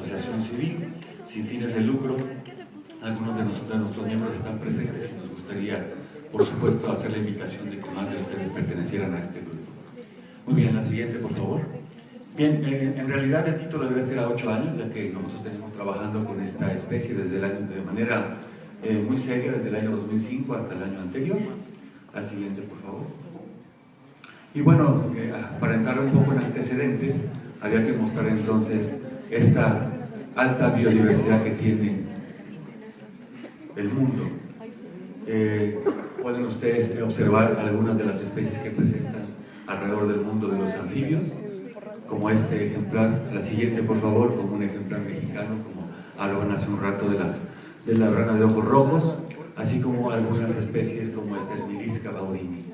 asociación civil, sin fines de lucro. Algunos de nuestros miembros están presentes y nos gustaría, por supuesto, hacer la invitación de que más de ustedes pertenecieran a este grupo. Muy bien, la siguiente, por favor. Bien, en realidad el título debe ser a 8 años, ya que nosotros tenemos trabajando con esta especie desde el año, de manera muy seria, desde el año 2005 hasta el año anterior. La siguiente, por favor. Y bueno, para entrar un poco en antecedentes, había que mostrar entonces esta alta biodiversidad que tiene el mundo. Pueden ustedes observar algunas de las especies que presentan alrededor del mundo de los anfibios, como este ejemplar. La siguiente, por favor, como un ejemplar mexicano, como hablaban hace un rato de la rana de ojos rojos, así como algunas especies como esta Esmilisca baudini.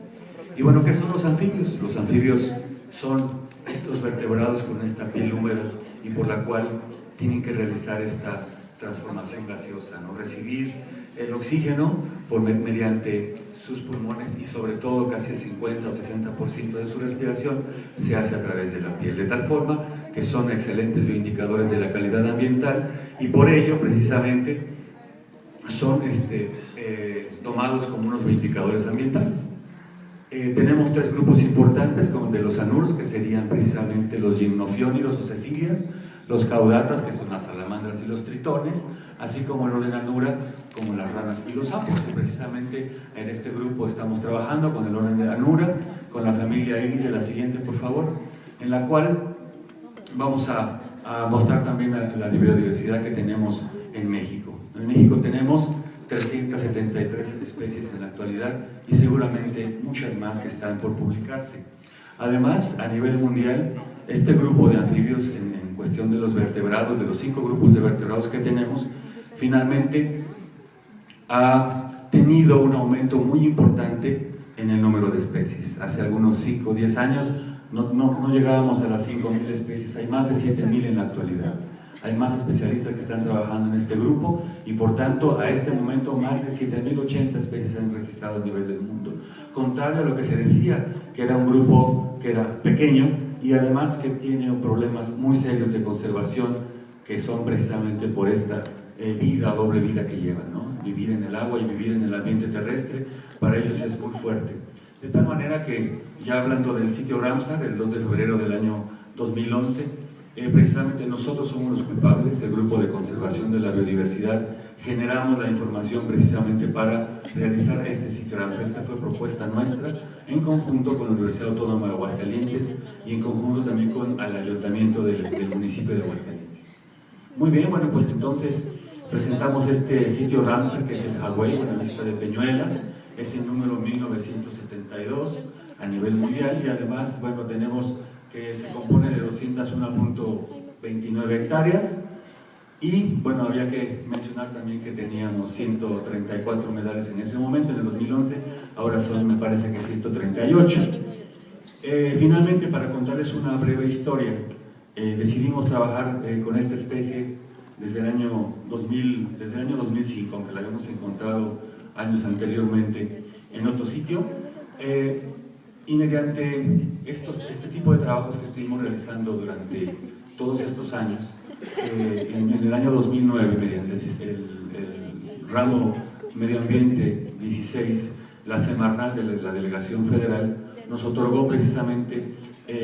Y bueno, ¿qué son los anfibios? Los anfibios son estos vertebrados con esta piel húmeda y por la cual tienen que realizar esta transformación gaseosa, ¿no? Recibir el oxígeno mediante sus pulmones y sobre todo casi el 50 o 60% de su respiración se hace a través de la piel, de tal forma que son excelentes bioindicadores de la calidad ambiental y por ello precisamente son tomados como unos bioindicadores ambientales. Tenemos 3 grupos importantes, como de los anurus, que serían precisamente los gimnofiónidos o cecilias, los caudatas, que son las salamandras y los tritones, así como el orden Anura, como las ranas y los sapos. Y precisamente en este grupo estamos trabajando con el orden de Anura, con la familia Iridae, la siguiente por favor, en la cual vamos a mostrar también la biodiversidad que tenemos en México. En México tenemos 373 especies en la actualidad y seguramente muchas más que están por publicarse. Además, a nivel mundial, este grupo de anfibios en cuestión de los vertebrados, de los 5 grupos de vertebrados que tenemos, finalmente ha tenido un aumento muy importante en el número de especies. Hace algunos 5 o 10 años no llegábamos a las 5.000 especies, hay más de 7.000 en la actualidad. Hay más especialistas que están trabajando en este grupo y por tanto a este momento más de 7.080 especies se han registrado a nivel del mundo. Contrario a lo que se decía, que era un grupo que era pequeño y además que tiene problemas muy serios de conservación que son precisamente por esta doble vida que llevan, ¿no? Vivir en el agua y vivir en el ambiente terrestre, para ellos es muy fuerte. De tal manera que, ya hablando del sitio Ramsar, el 2 de febrero del año 2011, precisamente nosotros somos los culpables, el grupo de conservación de la biodiversidad, generamos la información precisamente para realizar este sitio Ramsar. Esta fue propuesta nuestra en conjunto con la Universidad Autónoma de Aguascalientes y en conjunto también con el ayuntamiento del municipio de Aguascalientes. Muy bien, bueno, pues entonces presentamos este sitio Ramsar, que es el Hawái, en la lista de Peñuelas, es el número 1972 a nivel mundial y además, bueno, tenemos que se compone de 201.29 hectáreas y bueno, había que mencionar también que teníamos 134 humedales en ese momento, en el 2011, ahora son, me parece que 138. Finalmente, para contarles una breve historia, decidimos trabajar con esta especie desde el año 2005, aunque la habíamos encontrado años anteriormente en otro sitio. Y mediante este tipo de trabajos que estuvimos realizando durante todos estos años, en el año 2009, mediante el ramo Medio Ambiente 16, la Semarnat de la Delegación Federal nos otorgó precisamente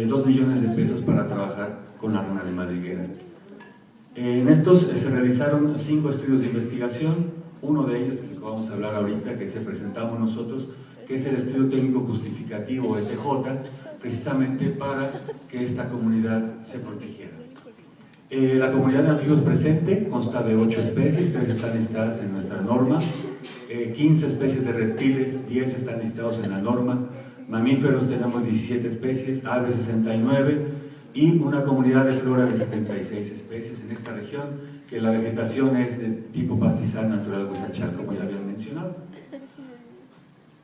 2 millones de pesos para trabajar con la rana de madriguera. En estos se realizaron 5 estudios de investigación, uno de ellos, que vamos a hablar ahorita, que se presentamos nosotros, que es el estudio técnico justificativo ETJ, precisamente para que esta comunidad se protegiera. La comunidad de anfibios presente consta de 8 especies, 3 están listadas en nuestra norma, 15 especies de reptiles, 10 están listados en la norma, mamíferos tenemos 17 especies, aves 69 y una comunidad de flora de 76 especies en esta región, que la vegetación es de tipo pastizal natural huizachal, como ya habían mencionado.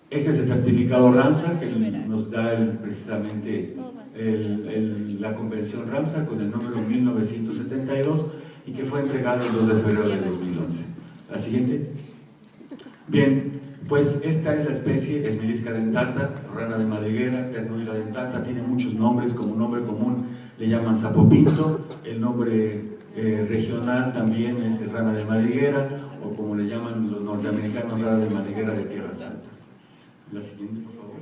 Este es el certificado Ramsar que nos da precisamente la convención Ramsar con el número 1972 y que fue entregado el 2 de febrero de 2011. La siguiente. Bien, pues esta es la especie Esmilisca dentata, rana de madriguera, Ternulila dentata, tiene muchos nombres. Como nombre común le llaman sapo pinto, el nombre regional también es de rana de madriguera, o como le llaman los norteamericanos, rana de madriguera de tierras altas. La siguiente, por favor.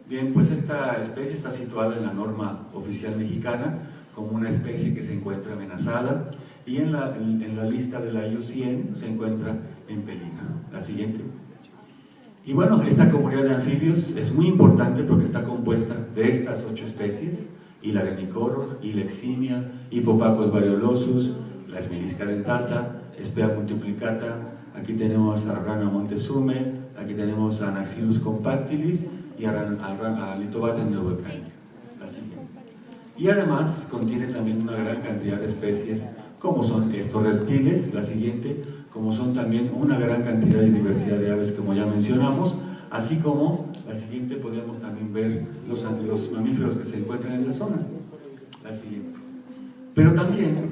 Bien, pues esta especie está situada en la norma oficial mexicana como una especie que se encuentra amenazada, y en la lista de la IUCN se encuentra en peligro. La siguiente. Y bueno, esta comunidad de anfibios es muy importante porque está compuesta de estas 8 especies: Hilarenicoros, Ileximia, Hippopacus variolosus, la Esmerisca dentata, Spea multiplicata, aquí tenemos a Rana montezume, aquí tenemos a Anaxylus compactilis y a Litobata neovolcánica. La siguiente. Y además contiene también una gran cantidad de especies, como son estos reptiles, la siguiente, como son también una gran cantidad de diversidad de aves, como ya mencionamos, así como, la siguiente, podemos también ver los mamíferos que se encuentran en la zona. La siguiente. Pero también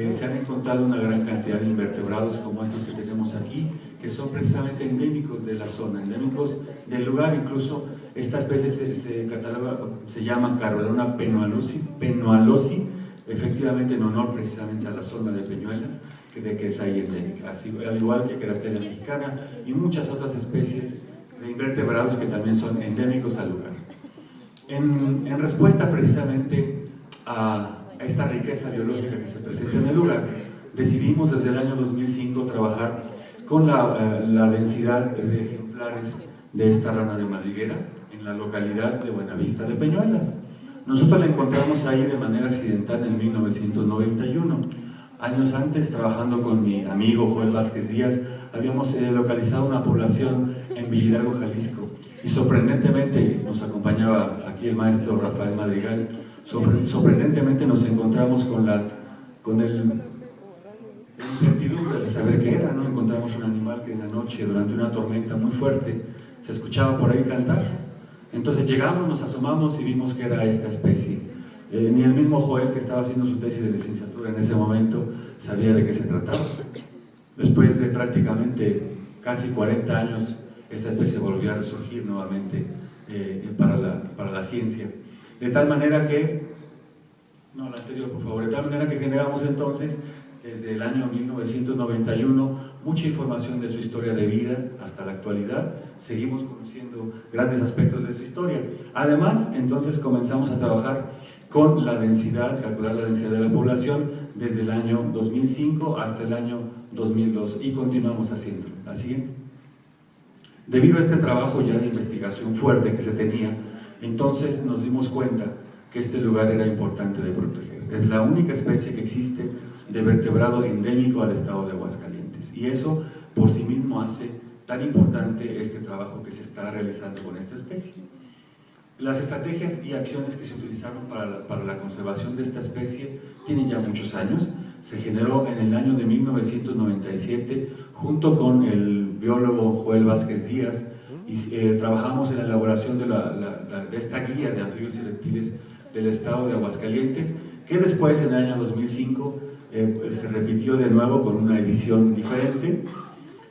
se han encontrado una gran cantidad de invertebrados, como estos que tenemos aquí, que son precisamente endémicos de la zona, endémicos del lugar. Incluso esta especie se llama Carolona penualosi, efectivamente en honor precisamente a la zona de Peñuelas, que es ahí endémica, al igual que Querateria mexicana y muchas otras especies de invertebrados que también son endémicos al lugar. En respuesta precisamente a esta riqueza biológica que se presenta en el lugar, decidimos desde el año 2005 trabajar con la densidad de ejemplares de esta rana de madriguera en la localidad de Buenavista de Peñuelas. Nosotros la encontramos ahí de manera accidental en 1991. Años antes, trabajando con mi amigo Joel Vázquez Díaz, habíamos localizado una población en Villahidalgo, Jalisco, y sorprendentemente nos acompañaba aquí el maestro Rafael Madrigal. Sorprendentemente nos encontramos con la incertidumbre de saber qué era, ¿no? Encontramos un animal que en la noche, durante una tormenta muy fuerte, se escuchaba por ahí cantar. Entonces llegamos, nos asomamos y vimos que era esta especie. Ni el mismo Joel, que estaba haciendo su tesis de licenciatura en ese momento, sabía de qué se trataba. Después de prácticamente casi 40 años, esta especie volvió a resurgir nuevamente para la ciencia. De tal manera que, no, la anterior por favor, de tal manera que generamos entonces, desde el año 1991, mucha información de su historia de vida hasta la actualidad. Seguimos conociendo grandes aspectos de su historia. Además, entonces comenzamos a trabajar con la densidad, calcular la densidad de la población desde el año 2005 hasta el año 2002 y continuamos haciéndolo. La siguiente. Debido a este trabajo ya de investigación fuerte que se tenía, entonces nos dimos cuenta que este lugar era importante de proteger. Es la única especie que existe de vertebrado endémico al estado de Aguascalientes, y eso por sí mismo hace tan importante este trabajo que se está realizando con esta especie. Las estrategias y acciones que se utilizaron para la conservación de esta especie tienen ya muchos años. Se generó en el año de 1997 junto con el biólogo Joel Vázquez Díaz, y trabajamos en la elaboración de esta guía de anfibios y reptiles del estado de Aguascalientes, que después en el año 2005 se repitió de nuevo con una edición diferente,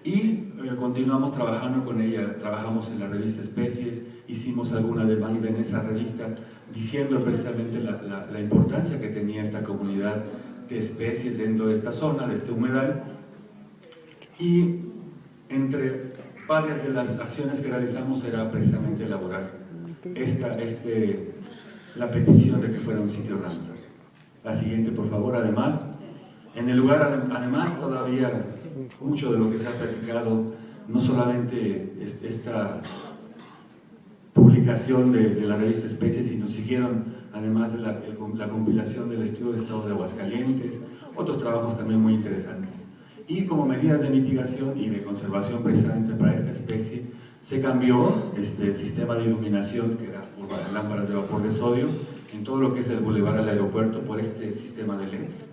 y continuamos trabajando con ella. Trabajamos en la revista Especies, hicimos alguna demanda en esa revista diciendo precisamente la importancia que tenía esta comunidad de especies dentro de esta zona, de este humedal, y entre varias de las acciones que realizamos era precisamente elaborar la petición de que fuera un sitio Ramsar. La siguiente, por favor. Además, en el lugar, todavía mucho de lo que se ha platicado, no solamente esta publicación de la revista Especies, sino siguieron además la compilación del estudio de estado de Aguascalientes, otros trabajos también muy interesantes. Y como medidas de mitigación y de conservación precisamente para esta especie, se cambió el sistema de iluminación, que era por lámparas de vapor de sodio, en todo lo que es el bulevar al aeropuerto, por este sistema de LEDs,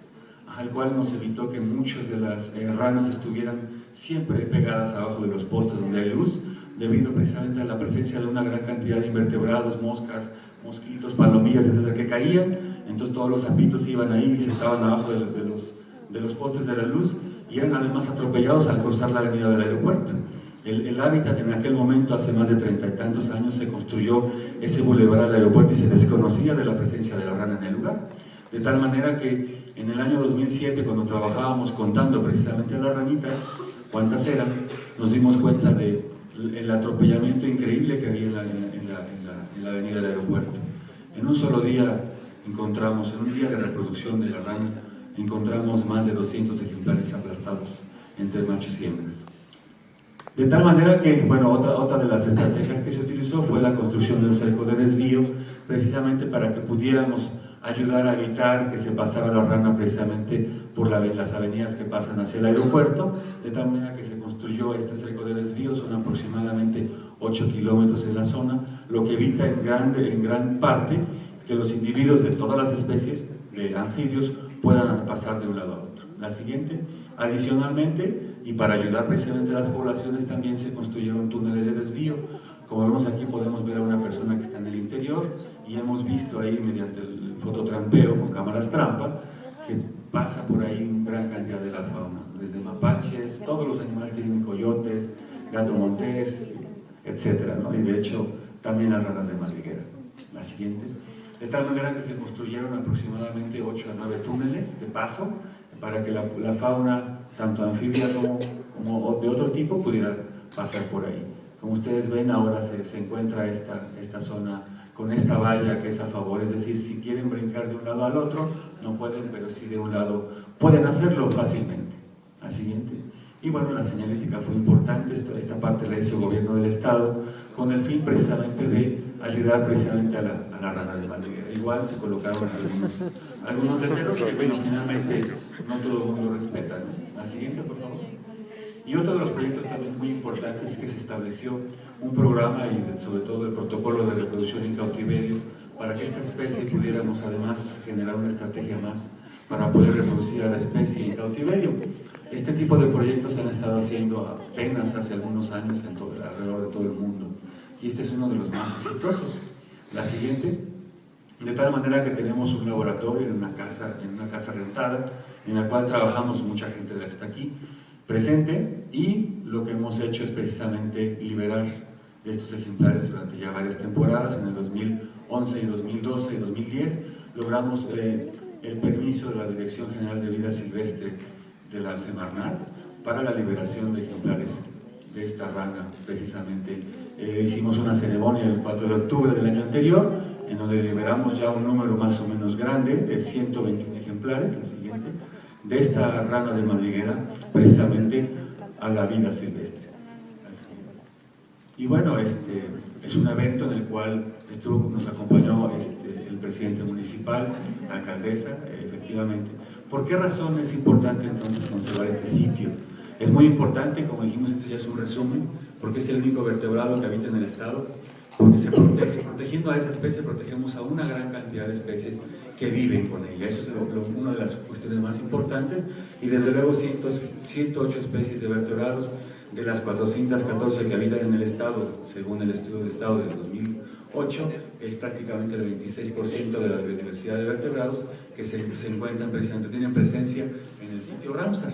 al cual nos evitó que muchas de las ranas estuvieran siempre pegadas abajo de los postes donde hay luz, debido precisamente a la presencia de una gran cantidad de invertebrados, moscas, mosquitos, palomillas, etcétera, que caían. Entonces todos los sapitos iban ahí y se estaban abajo de los postes de la luz, y eran además atropellados al cruzar la avenida del aeropuerto. El hábitat en aquel momento, hace más de 30 y tantos años, se construyó ese bulevar al aeropuerto y se desconocía de la presencia de la rana en el lugar. De tal manera que en el año 2007, cuando trabajábamos contando precisamente a las ranitas, cuántas eran, nos dimos cuenta del atropellamiento increíble que había en la avenida del aeropuerto. En un solo día encontramos, en un día de reproducción de la rana, encontramos más de 200 ejemplares aplastados entre machos y hembras. De tal manera que, bueno, otra de las estrategias que se utilizó fue la construcción de un cerco de desvío, precisamente para que pudiéramos ayudar a evitar que se pasara la rana precisamente por las avenidas que pasan hacia el aeropuerto, de tal manera que se construyó este cerco de desvío. Son aproximadamente 8 kilómetros en la zona, lo que evita en gran parte que los individuos de todas las especies de anfibios puedan pasar de un lado a otro. La siguiente, adicionalmente, y para ayudar precisamente a las poblaciones, también se construyeron túneles de desvío. Como vemos aquí, podemos ver a una persona que está en el interior y hemos visto ahí, mediante el fototrampeo con cámaras trampa, que pasa por ahí una gran cantidad de la fauna, desde mapaches, todos los animales tienen coyotes, gato montés, etcétera, ¿no? Y de hecho, también las ranas de madriguera. La siguiente. De tal manera que se construyeron aproximadamente 8 a 9 túneles de paso para que la fauna, tanto anfibia como de otro tipo, pudiera pasar por ahí. Como ustedes ven, ahora se encuentra esta zona con esta valla que es a favor, es decir, si quieren brincar de un lado al otro, no pueden, pero sí de un lado pueden hacerlo fácilmente. La siguiente. Y bueno, la señalética fue importante, esta parte la hizo el gobierno del estado, con el fin precisamente de ayudar precisamente a la rana de madriguera. Igual se colocaron algunos letreros que bueno, finalmente no todo el mundo respeta, ¿no? La siguiente, por favor. Y otro de los proyectos también muy importantes es que se estableció un programa y sobre todo el protocolo de reproducción en cautiverio para que esta especie pudiéramos además generar una estrategia más para poder reproducir a la especie en cautiverio. Este tipo de proyectos se han estado haciendo apenas hace algunos años alrededor de todo el mundo y este es uno de los más exitosos. La siguiente, de tal manera que tenemos un laboratorio en una casa rentada en la cual trabajamos mucha gente de la que está aquí presente y lo que hemos hecho es precisamente liberar estos ejemplares durante ya varias temporadas. En el 2011 y 2012 y 2010 logramos el permiso de la Dirección General de Vida Silvestre de la Semarnat para la liberación de ejemplares de esta rana. Precisamente hicimos una ceremonia el 4 de octubre del año anterior en donde liberamos ya un número más o menos grande de 121 ejemplares, la siguiente, de esta rana de madriguera precisamente a la vida silvestre. Y bueno, es un evento en el cual nos acompañó el presidente municipal, la alcaldesa, efectivamente. ¿Por qué razón es importante entonces conservar este sitio? Es muy importante, como dijimos, esto ya es un resumen, porque es el único vertebrado que habita en el estado, porque se protege. Protegiendo a esa especie, protegemos a una gran cantidad de especies que viven con ella. Eso es una de las cuestiones más importantes. Y desde luego 108 especies de vertebrados, de las 414 que habitan en el estado, según el estudio de estado del 2008, es prácticamente el 26% de la biodiversidad de vertebrados que se encuentran precisamente, tienen presencia en el sitio Ramsar.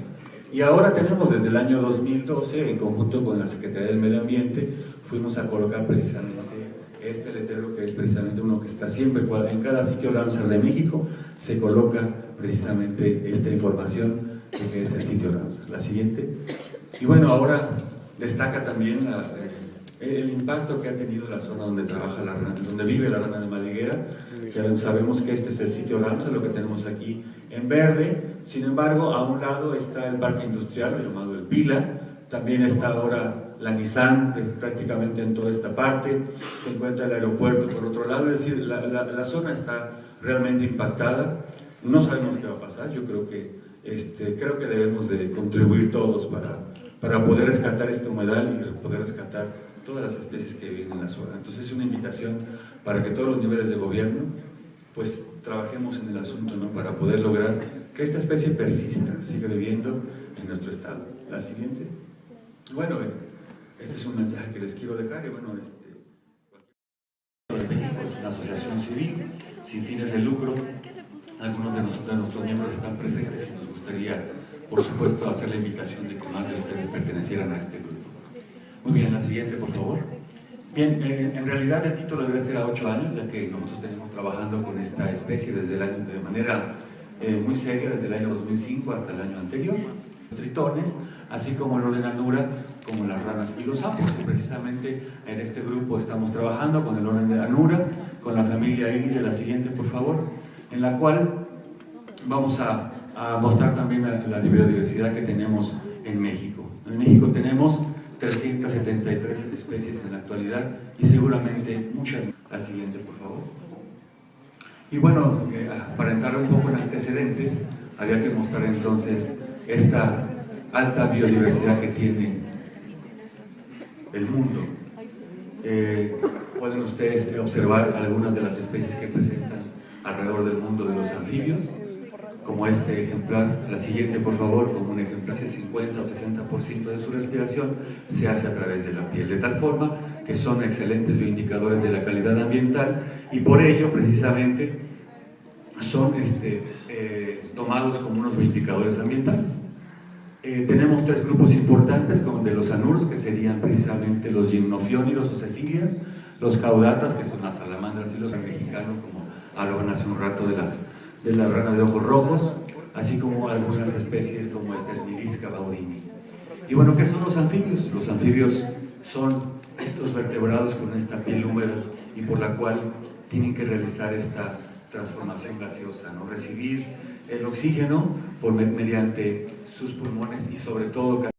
Y ahora tenemos desde el año 2012, en conjunto con la Secretaría del Medio Ambiente, fuimos a colocar precisamente este letrero que es precisamente uno que está siempre, en cada sitio Ramsar de México se coloca precisamente esta información de que es el sitio Ramsar. La siguiente. Y bueno, ahora destaca también el impacto que ha tenido la zona donde trabaja donde vive la rana de madriguera. Ya sabemos que este es el sitio Ramsar, lo que tenemos aquí en verde. Sin embargo, a un lado está el parque industrial, llamado el Pila. También está ahora la Nissan, prácticamente en toda esta parte. Se encuentra el aeropuerto por otro lado. Es decir, la zona está realmente impactada. No sabemos qué va a pasar. Yo creo que debemos de contribuir todos para poder rescatar este humedal y poder rescatar todas las especies que viven en la zona. Entonces es una invitación para que todos los niveles de gobierno pues trabajemos en el asunto, ¿no? Para poder lograr que esta especie persista, siga viviendo en nuestro estado. La siguiente. Bueno, este es un mensaje que les quiero dejar y bueno, México es una asociación civil sin fines de lucro. Algunos de nuestros miembros están presentes y nos gustaría, por supuesto, hacer la invitación de que más de ustedes pertenecieran a este grupo. Muy bien, la siguiente, por favor. Bien, en realidad el título debe ser a 8 años, ya que nosotros tenemos trabajando con esta especie desde el año, de manera muy seria, desde el año 2005 hasta el año anterior. Tritones, así como el orden Anura, como las ranas y los sapos. Y precisamente en este grupo estamos trabajando con el orden de Anura, con la familia Iride, la siguiente, por favor, en la cual vamos a mostrar también la biodiversidad que tenemos en México. En México tenemos 373 especies en la actualidad y seguramente muchas. La siguiente, por favor. Y bueno, para entrar un poco en antecedentes, había que mostrar entonces esta alta biodiversidad que tiene el mundo. Pueden ustedes observar algunas de las especies que presentan alrededor del mundo de los anfibios, como este ejemplar. La siguiente, por favor, como un ejemplar, el 50 o 60% de su respiración se hace a través de la piel, de tal forma que son excelentes bioindicadores de la calidad ambiental y por ello, precisamente, son tomados como unos bioindicadores ambientales. Tenemos 3 grupos importantes, como de los anuros, que serían precisamente los gimnofiónidos o cecilias, los caudatas, que son las salamandras, y los mexicanos, como hablaban hace un rato de la rana de ojos rojos, así como algunas especies como esta Esmilisca baudini. Y bueno, ¿qué son los anfibios? Los anfibios son estos vertebrados con esta piel húmeda y por la cual tienen que realizar esta transformación gaseosa, ¿no? Recibir el oxígeno mediante sus pulmones y sobre todo